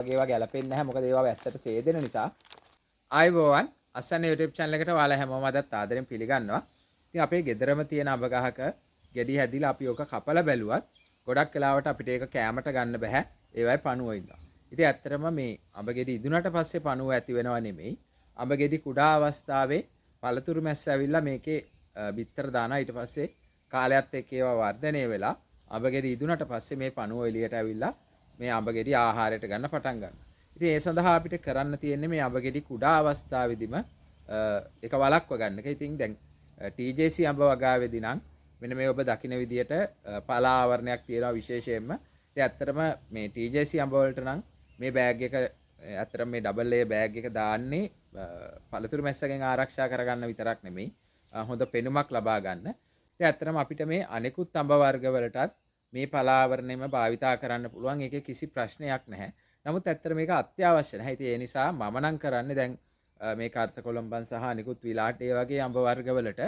වගේ ඒවා ගැලපෙන්නේ නැහැ. මොකද ඒවා වැස්සට සේදෙන නිසා. ආයුබෝවන් අස්සන්න YouTube channel එකට ඔයාලා හැමෝම අදත් ආදරෙන් පිළිගන්නවා. ඉතින් අපේ ගෙදරම තියෙන අඹ ගහක ගෙඩි හැදිලා අපි ඕක කපලා බැලුවත් ගොඩක් වෙලාවට අපිට ඒක කෑමට ගන්න බෑ. ඒවයි පණුව ඉන්නවා. ඉතින් ඇත්තටම මේ අඹ ගෙඩි ඉදුණට පස්සේ පණුව ඇති වෙනව නෙමෙයි. අඹ ගෙඩි කුඩා අවස්ථාවේ පළතුරු මැස්ස ඇවිල්ලා මේකේ බිත්තර දානවා. ඊට පස්සේ කාලයත් එක්ක ඒවා වර්ධනය වෙලා අඹ ගෙඩි ඉදුණට පස්සේ මේ පණුව එළියට ඇවිල්ලා මේ අඹ ගෙඩි ආහාරයට ගන්න පටන් ගන්නවා. ඉතින් ඒ සඳහා අපිට කරන්න තියෙන්නේ මේ අඹ ගෙඩි කුඩා අවස්ථාවේදීම ඒක වළක්ව ගන්න එක. ඉතින් දැන් TJC අඹ වගාවේදී නම් මෙන්න මේ ඔබ දකින විදියට පලා ආවරණයක් තියෙනවා විශේෂයෙන්ම. ඉතින් ඇත්තටම මේ TJC අඹ වලට නම් මේ බෑග් එක ඇත්තටම මේ ඩබල් ලේයර් බෑග් එක දාන්නේ පළතුරු මැස්සගෙන් ආරක්ෂා කරගන්න විතරක් නෙමෙයි හොඳ පෙනුමක් ලබා ගන්න. ඉතින් ඇත්තටම අපිට මේ අනෙකුත් අඹ වර්ග වලටත් මේ පලා ආවරණයම භාවිතා කරන්න පුළුවන්. ඒකේ කිසි ප්‍රශ්නයක් නැහැ. නමුත් ඇත්තට මේක අත්‍යවශ්‍ය නැහැ. ඉතින් ඒ නිසා මම නම් කරන්නේ දැන් මේ කර්ත කොළඹන් සහ අනිකුත් විලාට ඒ වගේ අඹ වර්ග වලට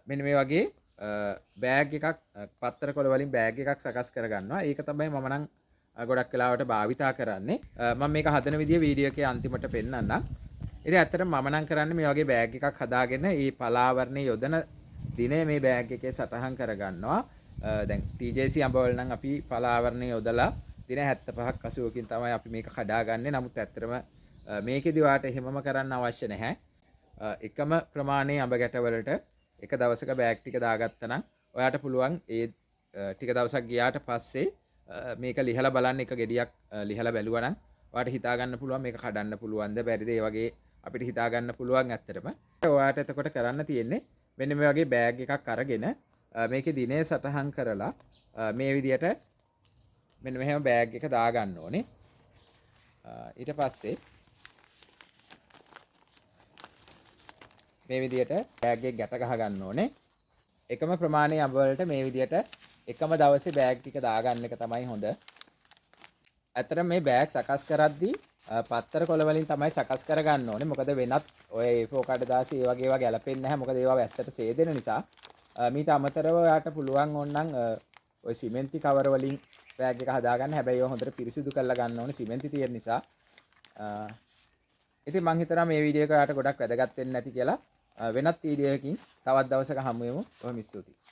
මෙන්න මේ වගේ බෑග් එකක් පත්තර කොළ වලින් බෑග් එකක් සකස් කරගන්නවා. ඒක තමයි මම නම් ගොඩක් වෙලාවට භාවිතා කරන්නේ. මම මේක හදන විදිය වීඩියෝ එකේ අන්තිමට පෙන්නන්නම්. ඉතින් ඇත්තටම මම නම් කරන්නේ මේ වගේ බෑග් එකක් හදාගෙන මේ පලාවරණේ යොදන දිනේ මේ බෑග් එකේ සටහන් කරගන්නවා. දැන් TJC අඹ වල නම් අපි පලාවරණේ යොදලා දින 75ක් 80කින් තමයි අපි මේක කඩාගන්නේ. නමුත් ඇත්තටම මේකෙදි වාට එහෙමම කරන්න අවශ්‍ය නැහැ. එකම ප්‍රමාණයේ අඹ ගැටවලට එක දවසක බෑග් ටික දාගත්තා නම් ඔයාට පුළුවන් ඒ ටික දවසක් ගියාට පස්සේ මේක ලිහලා බලන්න එක ගෙඩියක් ලිහලා බැලුවා නම් ඔයාට හිතා ගන්න පුළුවන් මේක කඩන්න පුළුවන්ද බැරිද ඒ වගේ අපිට හිතා ගන්න පුළුවන් ඇත්තටම. ඔයාට එතකොට කරන්න තියෙන්නේ මෙන්න මේ වගේ බෑග් එකක් අරගෙන මේකේ දිනේ සටහන් කරලා මේ විදියට මෙන්න මෙහෙම බෑග් එක දාගන්න ඕනේ. ඊට පස්සේ මේ විදියට බෑග් එක ගැට ගහ ගන්න ඕනේ. එකම ප්‍රමාණයේ අඹ වලට මේ විදියට එකම දවසේ බෑග් ටික දාගන්න එක තමයි හොඳ. ඇත්තට මේ බෑග් සකස් කරද්දී පත්තර කොළ වලින් තමයි සකස් කරගන්න ඕනේ. මොකද වෙනත් ඔය A4 කඩදාසි ඒ වගේ ඒවා ගැලපෙන්නේ නැහැ. මොකද ඒවා වැස්සට සේදෙන නිසා. මීට අමතරව ඔයාට පුළුවන් ඕනනම් ඔය සිමෙන්ති කවර වලින් බෑග් එක හදාගන්න. හැබැයි ඒවා හොඳට පිරිසිදු කරලා ගන්න ඕනේ සිමෙන්ති තියෙන නිසා. ඉතින් මං හිතනවා මේ වීඩියෝ එක ඔයාලට ගොඩක් වැදගත් වෙන්න ඇති කියලා. වෙනත් වීඩියෝ එකකින් තවත් දවසක හමු වෙමු. බොහොම ස්තුතියි.